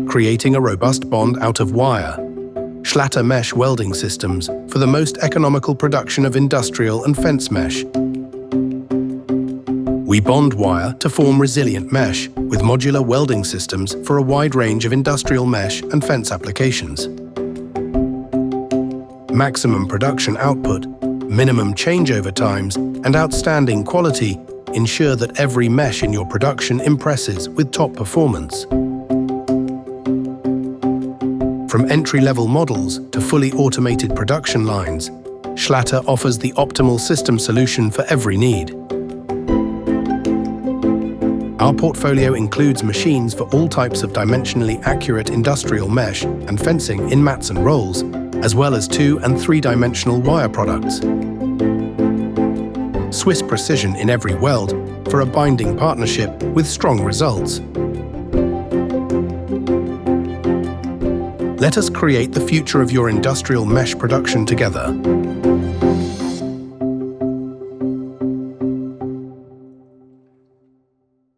creating a robust bond out of wire. Schlatter mesh welding systems for the most economical production of industrial and fence mesh. We bond wire to form resilient mesh with modular welding systems for a wide range of industrial mesh and fence applications. Maximum production output, minimum changeover times, and outstanding quality ensure that every mesh in your production impresses with top performance. From entry-level models to fully automated production lines, Schlatter offers the optimal system solution for every need. Our portfolio includes machines for all types of dimensionally accurate industrial mesh and fencing in mats and rolls, as well as 2- and 3-dimensional wire products. Swiss precision in every weld for a binding partnership with strong results. Let us create the future of your industrial mesh production together.